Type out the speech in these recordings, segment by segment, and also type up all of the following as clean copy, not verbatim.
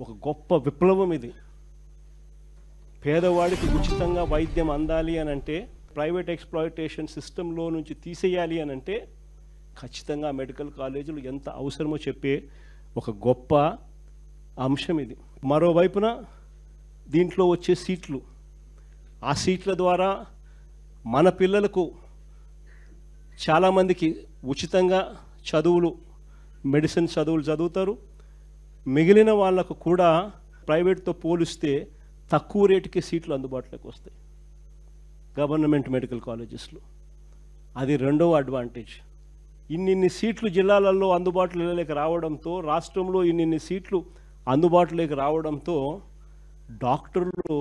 ఒక గొప్ప విప్లవం ఇది. పేదవాడికి ఉచితంగా వైద్యం అందాలి అని అంటే, ప్రైవేట్ ఎక్స్‌ప్లాయిటేషన్ సిస్టంలో నుంచి తీసేయాలి అని అంటే ఖచ్చితంగా మెడికల్ కాలేజీలు ఎంత అవసరమో చెప్పే ఒక గొప్ప అంశం ఇది. మరోవైపున దీంట్లో వచ్చే సీట్లు, ఆ సీట్ల ద్వారా మన పిల్లలకు చాలామందికి ఉచితంగా చదువులు, మెడిసిన్ చదువులు చదువుతారు. మిగిలిన వాళ్ళకు కూడా ప్రైవేట్తో పోలిస్తే తక్కువ రేటుకి సీట్లు అందుబాటులోకి వస్తాయి గవర్నమెంట్ మెడికల్ కాలేజెస్లో. అది రెండవ అడ్వాంటేజ్. ఇన్నిన్ని సీట్లు జిల్లాలలో అందుబాటులోకి రావడంతో, రాష్ట్రంలో ఇన్నిన్ని సీట్లు అందుబాటులోకి రావడంతో డాక్టర్లు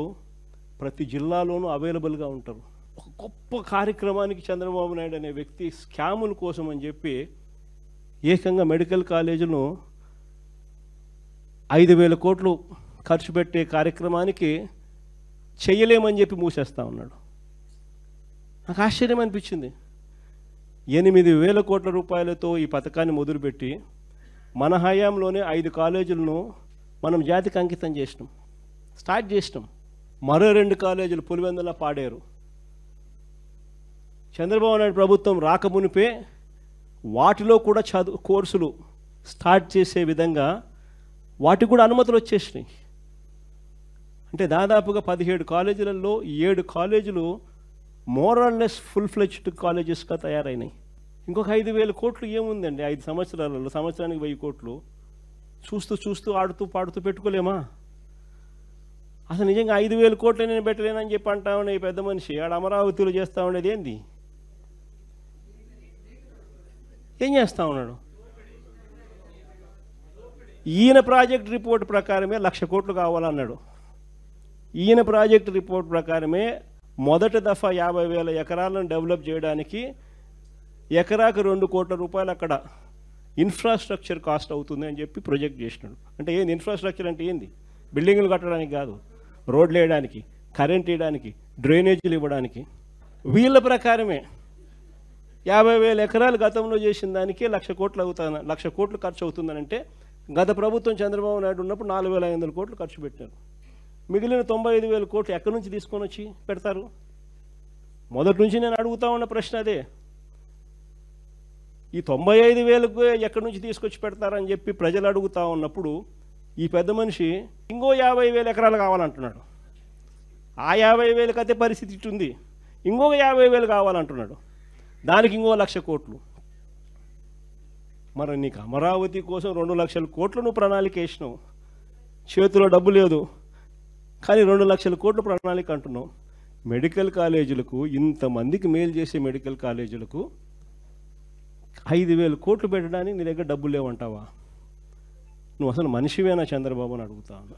ప్రతి జిల్లాలోనూ అవైలబుల్గా ఉంటారు. ఒక గొప్ప కార్యక్రమానికి చంద్రబాబు నాయుడు అనే వ్యక్తి స్కాముల కోసం అని చెప్పి ఏకంగా మెడికల్ కాలేజీను 5,000 కోట్లు ఖర్చు పెట్టే కార్యక్రమానికి చెయ్యలేమని చెప్పి మూసేస్తా ఉన్నాడు. నాకు ఆశ్చర్యం అనిపించింది. 8,000 కోట్ల రూపాయలతో ఈ పథకాన్ని మొదలుపెట్టి మన హయాంలోనే 5 కాలేజీలను మనం జాతికి అంకితం చేసినాం, స్టార్ట్ చేసినాం. మరో 2 కాలేజీలు పులివెందుల పాడేరు. చంద్రబాబు నాయుడు ప్రభుత్వం రాకమునిపే వాటిలో కూడా కోర్సులు స్టార్ట్ చేసే విధంగా వాటికి కూడా అనుమతులు వచ్చేసినాయి. అంటే దాదాపుగా 17 కాలేజీలలో 7 కాలేజీలు more or less full fledged కాలేజెస్గా తయారైనాయి. ఇంకొక 5,000 కోట్లు ఏముందండి 5 సంవత్సరాలలో? సంవత్సరానికి 1,000 కోట్లు చూస్తూ చూస్తూ ఆడుతూ పాడుతూ పెట్టుకోలేమా? అసలు నిజంగా 5,000 కోట్లు నేను పెట్టలేనని చెప్పి అంటా ఉండే ఈ పెద్ద మనిషి ఆడ అమరావతిలో చేస్తూ ఉండేది ఏంది? ఏం చేస్తూ ఉన్నాడు? ఈయన ప్రాజెక్ట్ రిపోర్ట్ ప్రకారమే 1,00,000 కోట్లు కావాలన్నాడు. ఈయన ప్రాజెక్ట్ రిపోర్ట్ ప్రకారమే మొదటి దఫా 50,000 ఎకరాలను డెవలప్ చేయడానికి ఎకరాకు 2 కోట్ల రూపాయలు అక్కడ ఇన్ఫ్రాస్ట్రక్చర్ కాస్ట్ అవుతుంది అని చెప్పి ప్రొజెక్ట్ చేసినాడు. అంటే ఏంది ఇన్ఫ్రాస్ట్రక్చర్ అంటే? ఏంది? బిల్డింగులు కట్టడానికి కాదు, రోడ్లు వేయడానికి, కరెంట్ వేయడానికి, డ్రైనేజీలు ఇవ్వడానికి. వీళ్ళ ప్రకారమే 50,000 ఎకరాలు గతంలో చేసిన దానికి 1,00,000 కోట్లు అవుతాను, 1,00,000 కోట్లు ఖర్చు అవుతుందనంటే గత ప్రభుత్వం చంద్రబాబు నాయుడు ఉన్నప్పుడు 4,500 కోట్లు ఖర్చు పెట్టారు. మిగిలిన 95,000 కోట్లు ఎక్కడి నుంచి తీసుకొని వచ్చి పెడతారు? మొదటి నుంచి నేను అడుగుతా ఉన్న ప్రశ్న అదే. ఈ 95,000కు ఎక్కడి నుంచి తీసుకొచ్చి పెడతారని చెప్పి ప్రజలు అడుగుతూ ఉన్నప్పుడు ఈ పెద్ద మనిషి ఇంకో 50,000 ఎకరాలు కావాలంటున్నాడు. ఆ 50,000కి అదే పరిస్థితి ఇట్టుంది, ఇంకొక 50,000 కావాలంటున్నాడు. దానికి ఇంకో 1,00,000 కోట్లు. మరి నీకు అమరావతి కోసం 2,00,000 కోట్లు నువ్వు ప్రణాళిక వేసినావు, చేతిలో డబ్బు లేదు కానీ 2,00,000 కోట్ల ప్రణాళిక అంటున్నావు. మెడికల్ కాలేజీలకు, ఇంతమందికి మేలు చేసే మెడికల్ కాలేజీలకు 5,000 కోట్లు పెట్టడానికి నీ దగ్గర డబ్బులు లేవంటావా? నువ్వు అసలు మనిషివేనా చంద్రబాబు అని అడుగుతా ఉన్నా.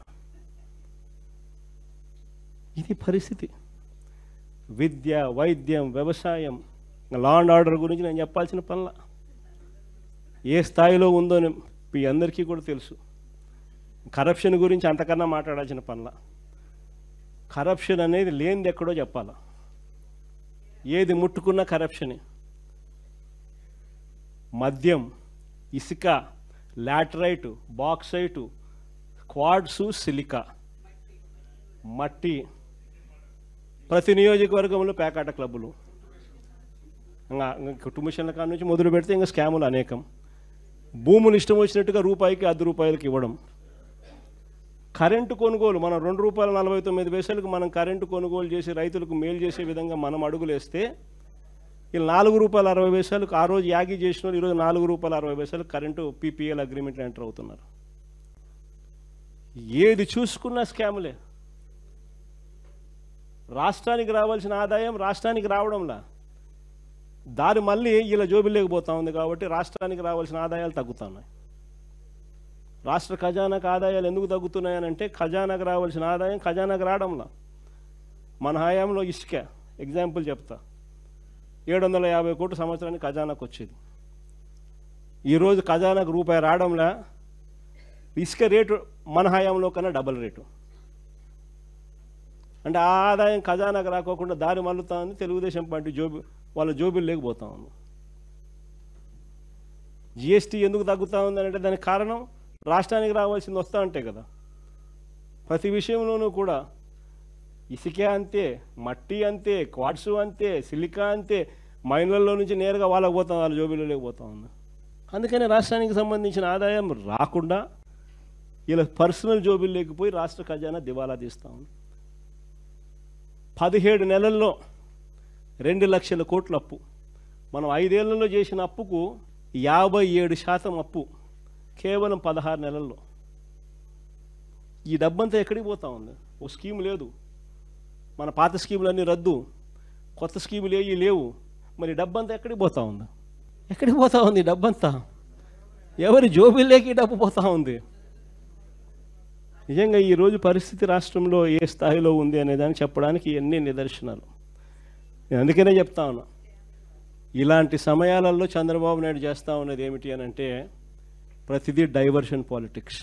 ఇది పరిస్థితి. విద్య, వైద్యం, వ్యవసాయం, లా అండ్ ఆర్డర్ గురించి నేను చెప్పాల్సిన పనుల ఏ స్థాయిలో ఉందో మీ అందరికీ కూడా తెలుసు. కరప్షన్ గురించి అంతకన్నా మాట్లాడాల్సిన పనుల. కరప్షన్ అనేది లేనిది ఎక్కడో చెప్పాలా. ఏది ముట్టుకున్నా కరప్షనే. మద్యం, ఇసుక, లాటరైటు, బాక్సైటు, క్వాడ్సు, సిలికా, మట్టి, ప్రతి నియోజకవర్గంలో పేకాట క్లబ్బులు, కుటుంబషన్ల కాడ నుంచి మొదలు పెడితే ఇంకా స్కాములు అనేకం. భూములు ఇష్టం వచ్చినట్టుగా రూపాయికి 10 రూపాయలకి ఇవ్వడం. కరెంటు కొనుగోలు, మనం ₹2.49 మనం కరెంటు కొనుగోలు చేసి రైతులకు మేలు చేసే విధంగా మనం అడుగులేస్తే వీళ్ళు ₹4.60 ఆ రోజు యాగి చేసిన వాళ్ళు ఈరోజు ₹4.60 కరెంటు పీపీఎల్ అగ్రిమెంట్లు ఎంటర్ అవుతున్నారు. ఏది చూసుకున్నా స్కాములే. రాష్ట్రానికి రావాల్సిన ఆదాయం రాష్ట్రానికి రావడంలా, దారి మళ్ళీ ఇలా జోబిలేకపోతా ఉంది. కాబట్టి రాష్ట్రానికి రావాల్సిన ఆదాయాలు తగ్గుతున్నాయి. రాష్ట్ర ఖజానాకు ఆదాయాలు ఎందుకు తగ్గుతున్నాయనంటే ఖజానాకు రావాల్సిన ఆదాయం ఖజానాకు రావడంలా. మన హయాంలో ఇసుక ఎగ్జాంపుల్ చెప్తా, 750 కోట్లు సంవత్సరానికి ఖజానాకు వచ్చేది. ఈరోజు ఖజానాకు రూపాయి రావడంలా. ఇసుక రేటు మన హయాంలో కన్నా డబల్ రేటు. అంటే ఆ ఆదాయం ఖజానాకు రాకోకుండా దారి మళ్ళుతా ఉంది. తెలుగుదేశం పార్టీ వాళ్ళ జోబులు లేకపోతా ఉంది. జిఎస్టీ ఎందుకు తగ్గుతూ ఉందని అంటే దానికి కారణం రాష్ట్రానికి రావాల్సింది వస్తూ ఉంటాయి కదా. ప్రతి విషయంలోనూ కూడా ఇసుకే అంతే, మట్టి అంతే, క్వార్ట్సు అంతే, సిలికా అంతే, మైన్లలో నుంచి నేరుగా వాళ్ళకి పోతాం, వాళ్ళ జోబీలోకి పోతా ఉంది. అందుకని రాష్ట్రానికి సంబంధించిన ఆదాయం రాకుండా ఇలా పర్సనల్ జోబీలు లేకపోయి రాష్ట్ర ఖజానా దివాలా తీస్తూ ఉంది. 17 నెలల్లో 2 లక్షల కోట్ల అప్పు. మనం 5 ఏళ్లలో చేసిన అప్పుకు 57% అప్పు కేవలం 16 నెలల్లో. ఈ డబ్బంతా ఎక్కడికి పోతా ఉంది? ఓ స్కీమ్ లేదు, మన పాత స్కీములన్నీ రద్దు, కొత్త స్కీములు ఏవి లేవు. మరి డబ్బంతా ఎక్కడికి పోతా ఉంది? ఎక్కడికి పోతా ఉంది డబ్బంతా? ఎవరి జోబీల్లోకి డబ్బు పోతా ఉంది? నిజంగా ఈరోజు పరిస్థితి రాష్ట్రంలో ఏ స్థాయిలో ఉంది అనేదాన్ని చెప్పడానికి ఎన్ని నిదర్శనాలు. నేను అందుకనే చెప్తా ఉన్నా, ఇలాంటి సమయాలలో చంద్రబాబు నాయుడు చేస్తూ ఉన్నది ఏమిటి అని అంటే ప్రతిదీ డైవర్షన్ పాలిటిక్స్.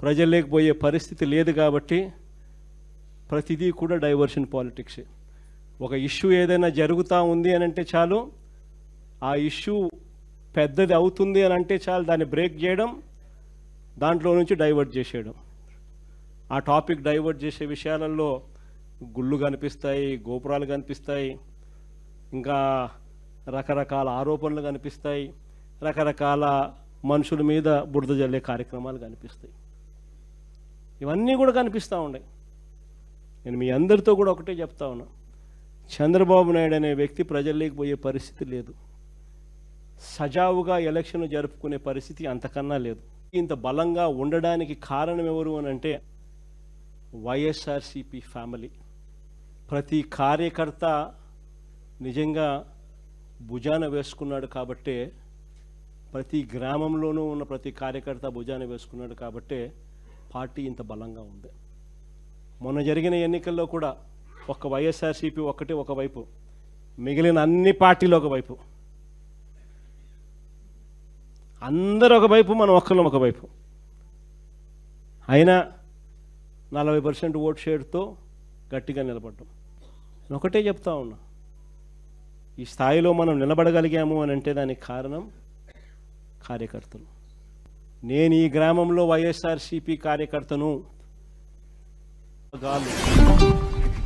ప్రజల్లోకి పోయే పరిస్థితి లేదు కాబట్టి ప్రతిదీ కూడా డైవర్షన్ పాలిటిక్స్. ఒక ఇష్యూ ఏదైనా జరుగుతూ ఉంది అని అంటే చాలు, ఆ ఇష్యూ పెద్దది అవుతుంది అని అంటే చాలు, దాన్ని బ్రేక్ చేయడం, దాంట్లో నుంచి డైవర్ట్ చేసేయడం. ఆ టాపిక్ డైవర్ట్ చేసే విషయాలలో గుళ్ళు కనిపిస్తాయి, గోపురాలు కనిపిస్తాయి, ఇంకా రకరకాల ఆరోపణలు కనిపిస్తాయి, రకరకాల మనుషుల మీద బురద జల్లే కార్యక్రమాలు కనిపిస్తాయి. ఇవన్నీ కూడా కనిపిస్తూ ఉన్నాయి. నేను మీ అందరితో కూడా ఒకటే చెప్తా ఉన్నా, చంద్రబాబు నాయుడు అనే వ్యక్తి ప్రజల్లోకి పోయే పరిస్థితి లేదు, సజావుగా ఎలక్షన్ జరుపుకునే పరిస్థితి అంతకన్నా లేదు. ఇంత బలంగా ఉండడానికి కారణం ఎవరు అని అంటే వైఎస్ఆర్సిపి ఫ్యామిలీ. ప్రతి కార్యకర్త నిజంగా భుజాన వేసుకున్నాడు కాబట్టే, ప్రతి గ్రామంలోనూ ఉన్న ప్రతి కార్యకర్త భుజాన వేసుకున్నాడు కాబట్టే పార్టీ ఇంత బలంగా ఉంది. మొన్న జరిగిన ఎన్నికల్లో కూడా ఒక్క వైఎస్ఆర్సిపి ఒక్కటే ఒకవైపు, మిగిలిన అన్ని పార్టీలు ఒకవైపు, అందరూ ఒకవైపు, మనం ఒక్కళ్ళం ఒకవైపు. అయినా 40% ఓట్ షేర్తో గట్టిగా నిలబడ్డాం. నేను ఒకటే చెప్తా ఉన్నా, ఈ స్థాయిలో మనం నిలబడగలిగాము అని అంటే దానికి కారణం కార్యకర్తలు. నేను ఈ గ్రామంలో వైఎస్ఆర్సిపి కార్యకర్తను.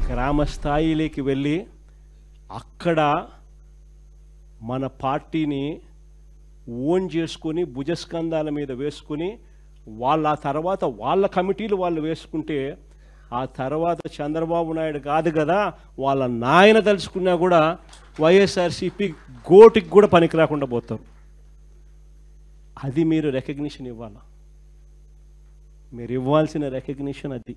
గ్రామ స్థాయిలోకి వెళ్ళి అక్కడ మన పార్టీని ఓన్ చేసుకొని భుజస్కంధాల మీద వేసుకుని వాళ్ళ తర్వాత వాళ్ళ కమిటీలు వాళ్ళు వేసుకుంటే ఆ తర్వాత చంద్రబాబు నాయుడు కాదు కదా వాళ్ళ నాయన తలుచుకున్నా కూడా వైఎస్ఆర్సిపి గోటికి కూడా పనికి రాకుండా పోతారు. అది మీరు రికగ్నిషన్ ఇవ్వాలా. మీరు ఇవ్వాల్సిన రికగ్నిషన్ అది.